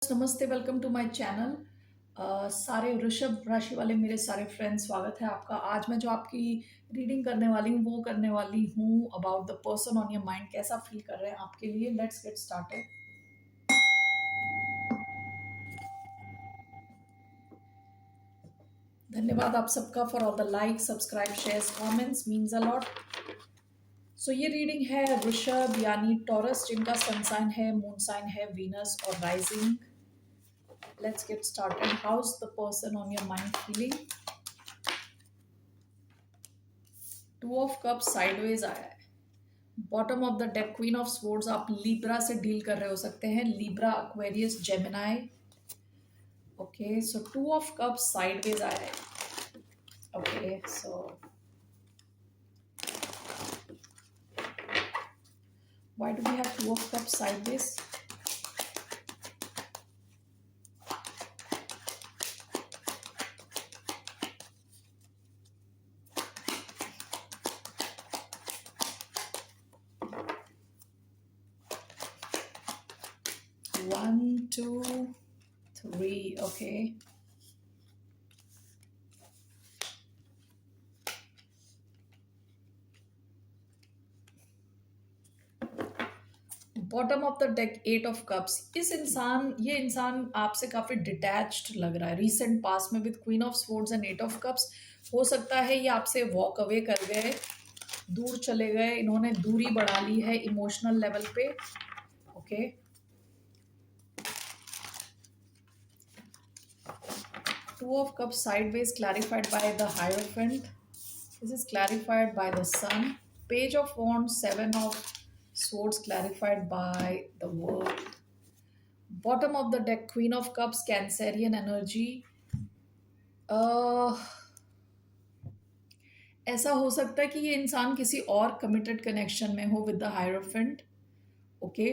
नमस्ते, welcome to my channel. सारे वृषभ राशि वाले मेरे सारे फ्रेंड्स, स्वागत है आपका। आज मैं जो आपकी रीडिंग करने वाली हूँ वो करने वाली हूँ about the person on your mind. कैसा फील कर रहे हैं आपके लिए। Let's get started. धन्यवाद आप सबका for all the like, subscribe, shares, comments, means a lot. So ये रीडिंग है वृषभ यानी टॉरस, जिनका सन साइन है, मून साइन है वीनस और rising. Let's get started. How's the person on your mind feeling. Two of cup sideways आया है। Bottom of the deck queen of swords. आप लिब्रा से डील कर रहे हो सकते हैं। Libra, Aquarius, Gemini. Okay, so two of cup sideways आया है। Okay, so why do we have two of cup sideways? 1 2 3. Okay, bottom of the deck 8 of cups. ये इंसान आपसे काफी डिटैच्ड लग रहा है रीसेंट पास्ट में, with queen of swords and 8 of cups. हो सकता है ये आपसे वॉक अवे कर गए, दूर चले गए, इन्होंने दूरी बढ़ा ली है इमोशनल लेवल पे। Okay, two of cups sideways clarified by the Hierophant. This is clarified by the Sun. Page of Wands, Seven of Swords clarified by the World. Bottom of the deck, Queen of Cups, Cancerian energy. uh, ऐसा हो सकता है कि ये इंसान किसी और committed connection में हो विद द हायरोफेंट। ओके,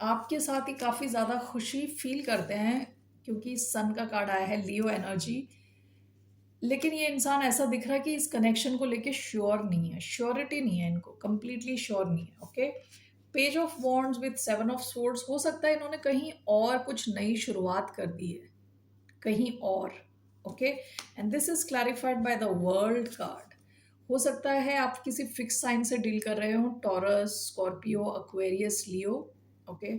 आपके साथ ही काफ़ी ज़्यादा खुशी फील करते हैं क्योंकि सन का कार्ड आया है, लियो एनर्जी। लेकिन ये इंसान ऐसा दिख रहा है कि इस कनेक्शन को लेके श्योर नहीं है, श्योरिटी नहीं है, इनको कंप्लीटली श्योर नहीं है। Okay, page of wands with 7 of swords. हो सकता है इन्होंने कहीं और कुछ नई शुरुआत कर दी है, कहीं और। Okay, and this is clarified by the world card. हो सकता है आप किसी फिक्स साइन से डील कर रहे हो, टॉरस, स्कॉर्पियो, एक्वेरियस, लियो। ओके,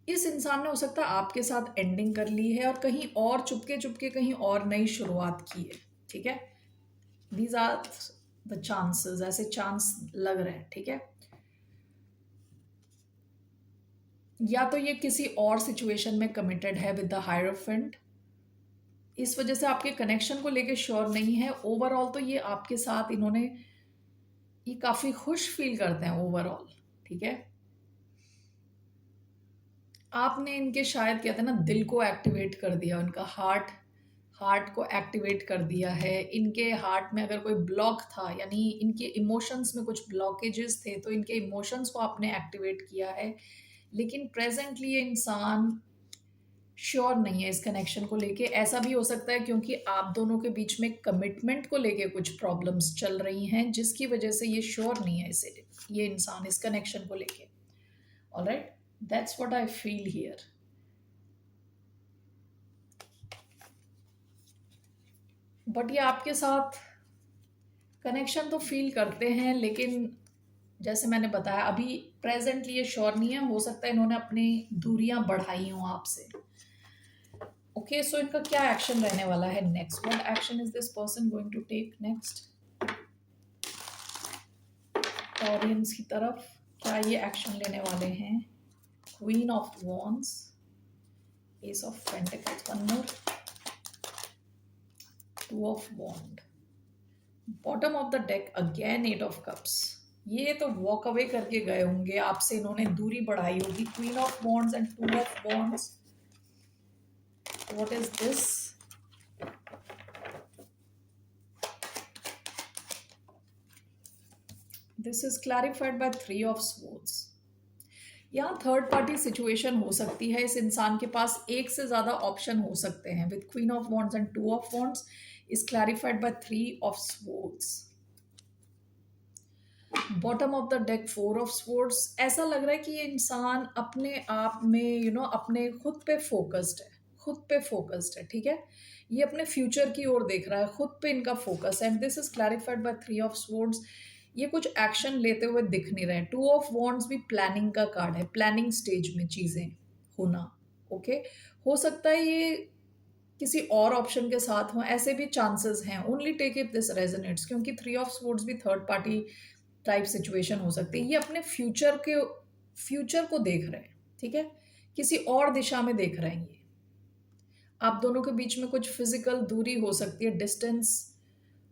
इस इंसान ने हो सकता है आपके साथ एंडिंग कर ली है और कहीं और चुपके चुपके कहीं और नई शुरुआत की है। ठीक है, दीज आर द चांसेस, ऐसे चांस लग रहे हैं। ठीक है, या तो ये किसी और सिचुएशन में कमिटेड है विद द हायरोफेंट, इस वजह से आपके कनेक्शन को लेके श्योर नहीं है। ओवरऑल तो ये आपके साथ इन्होंने, ये काफ़ी खुश फील करते हैं ओवरऑल। ठीक है, आपने इनके शायद कहते हैं ना, दिल को एक्टिवेट कर दिया, उनका हार्ट को एक्टिवेट कर दिया है। इनके हार्ट में अगर कोई ब्लॉक था, यानी इनके इमोशंस में कुछ ब्लॉकेजेस थे, तो इनके इमोशंस को आपने एक्टिवेट किया है। लेकिन प्रेजेंटली ये इंसान श्योर नहीं है इस कनेक्शन को लेके। ऐसा भी हो सकता है क्योंकि आप दोनों के बीच में कमिटमेंट को लेके कुछ प्रॉब्लम्स चल रही हैं, जिसकी वजह से ये श्योर नहीं है इसे, ये इंसान इस कनेक्शन को लेके। Alright, that's what I feel here. But ये आपके साथ कनेक्शन तो फील करते हैं, लेकिन जैसे मैंने बताया अभी प्रेजेंटली ये श्योर नहीं है। हो सकता है इन्होंने अपनी दूरियां बढ़ाई हों आपसे। ओके, सो इनका क्या एक्शन रहने वाला है next? What action is this person going to take next? Audience की तरफ क्या ये एक्शन लेने वाले हैं? Queen of wands, ace of pentacles, one more, two of wand, bottom of the deck again 8 of cups. ये तो वॉक अवे करके गए होंगे आपसे, इन्होंने दूरी बढ़ाई होगी। Queen of wands and 2 of wands. What is this? This is clarified by 3 of swords. यहाँ थर्ड पार्टी सिचुएशन हो सकती है। इस इंसान के पास एक से ज्यादा ऑप्शन हो सकते हैं। With queen of wands and 2 of wands is clarified by 3 of swords. Bottom of the deck 4 of swords. ऐसा लग रहा है कि ये इंसान अपने आप में अपने खुद पे फोकस्ड है, खुद पे फोकस्ड है, ठीक है। ये अपने फ्यूचर की ओर देख रहा है, खुद पे इनका फोकस है, and this is clarified by 3 of swords. ये कुछ एक्शन लेते हुए दिख नहीं रहे हैं। 2 ऑफ वॉन्ड्स भी प्लानिंग का कार्ड है, प्लानिंग स्टेज में चीज़ें होना। ओके, हो सकता है ये किसी और ऑप्शन के साथ हों, ऐसे भी चांसेस हैं। Only take if this resonates, क्योंकि 3 ऑफ स्वॉर्ड्स भी थर्ड पार्टी टाइप सिचुएशन हो सकती है। ये अपने फ्यूचर को देख रहे हैं, ठीक है, किसी और दिशा में देख रहे हैं। ये आप दोनों के बीच में कुछ फिजिकल दूरी हो सकती है, डिस्टेंस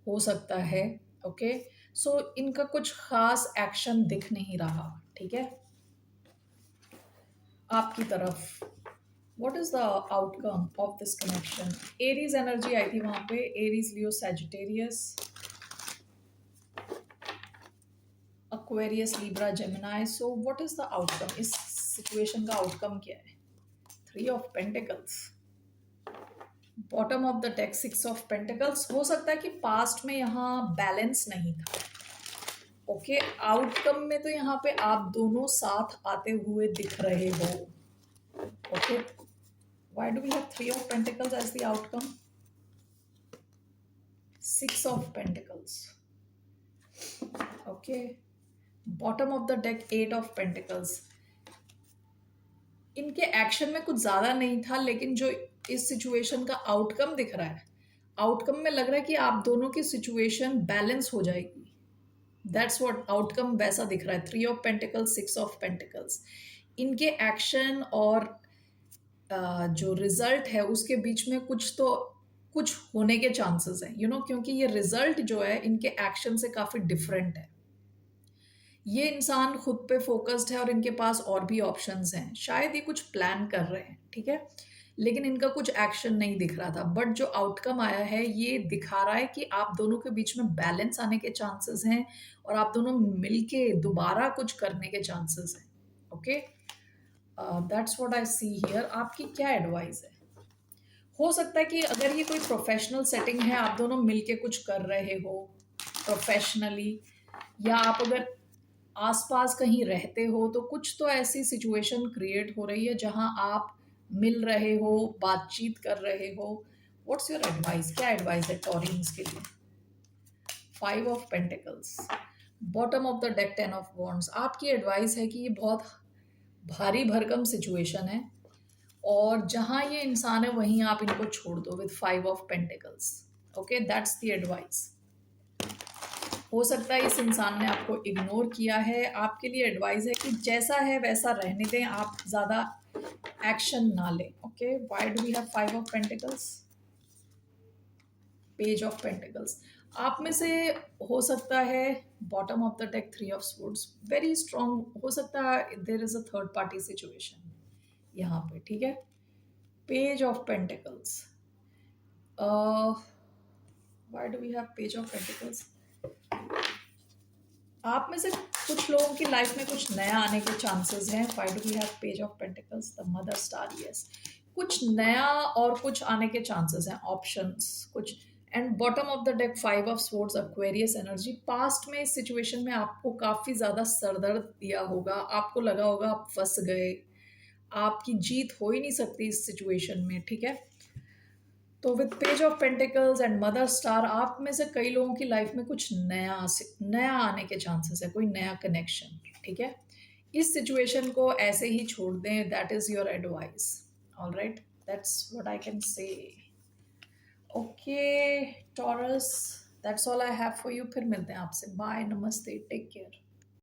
हो सकता है। ओके, सो इनका कुछ खास एक्शन दिख नहीं रहा, ठीक है, आपकी तरफ। What is the outcome of this connection? Aries energy आई थी वहां पे, Aries, Leo, Sagittarius, Aquarius, Libra, Gemini. So what is the outcome? इस सिचुएशन का आउटकम क्या है? 3 of pentacles, bottom of the deck 6 of pentacles. हो सकता है कि पास्ट में यहाँ बैलेंस नहीं था। ओके, आउटकम में तो यहाँ पे आप दोनों साथ आते हुए दिख रहे हो। Okay, why do we have 3 of pentacles as the outcome? 6 of pentacles. Okay, bottom of the deck 8 of pentacles. इनके एक्शन में कुछ ज़्यादा नहीं था, लेकिन जो इस सिचुएशन का आउटकम दिख रहा है, आउटकम में लग रहा है कि आप दोनों की सिचुएशन बैलेंस हो जाएगी। दैट्स व्हाट आउटकम वैसा दिख रहा है। 3 ऑफ पेंटिकल्स, 6 ऑफ पेंटिकल्स। इनके एक्शन और जो रिजल्ट है उसके बीच में कुछ होने के चांसेस हैं, क्योंकि ये रिजल्ट जो है इनके एक्शन से काफ़ी डिफरेंट है। ये इंसान खुद पे फोकस्ड है और इनके पास और भी ऑप्शंस हैं। शायद ये कुछ प्लान कर रहे हैं, ठीक है, लेकिन इनका कुछ एक्शन नहीं दिख रहा था। बट जो आउटकम आया है ये दिखा रहा है कि आप दोनों के बीच में बैलेंस आने के चांसेस हैं और आप दोनों मिलके दोबारा कुछ करने के चांसेस हैं। Okay, that's what I see here. आपकी क्या एडवाइस है? हो सकता है कि अगर ये कोई प्रोफेशनल सेटिंग है, आप दोनों मिलके कुछ कर रहे हो प्रोफेशनली, या आप अगर आसपास कहीं रहते हो, तो कुछ तो ऐसी सिचुएशन क्रिएट हो रही है जहां आप मिल रहे हो, बातचीत कर रहे हो। What's your advice? क्या एडवाइस है टॉरिन्स के लिए? 5 of pentacles, bottom of the deck 10 of wands. आपकी एडवाइस है कि ये बहुत भारी भरकम सिचुएशन है और जहां ये इंसान है वहीं आप इनको छोड़ दो with 5 of pentacles. Okay, that's the advice. हो सकता है इस इंसान ने आपको इग्नोर किया है। आपके लिए एडवाइस है कि जैसा है वैसा रहने दें, आप ज़्यादा एक्शन ना लें। Okay, why do we have 5 of pentacles? Page of pentacles. आप में से हो सकता है bottom of the deck 3 of swords, very strong हो सकता है there is a third party situation यहाँ पे, ठीक है। Page of pentacles, why do we have page of pentacles? आप में से कुछ लोगों की लाइफ में कुछ नया आने के चांसेस हैं। Why do we have page of pentacles? The mother star, yes, कुछ नया और कुछ आने के चांसेस हैं, ऑप्शंस कुछ। And bottom of the deck 5 of swords, Aquarius energy. Past में इस सिचुएशन में आपको काफ़ी ज़्यादा सरदर्द दिया होगा, आपको लगा होगा आप फंस गए, आपकी जीत हो ही नहीं सकती इस सिचुएशन में, ठीक है। तो with page of pentacles and mother star, आप में से कई लोगों की लाइफ में कुछ नया आने के चांसेस है, कोई नया कनेक्शन, ठीक है। इस सिचुएशन को ऐसे ही छोड़ दें, that is your advice. All right, that's what I can say. Okay taurus, that's all I have for you. फिर मिलते हैं आपसे। बाय, नमस्ते, टेक केयर।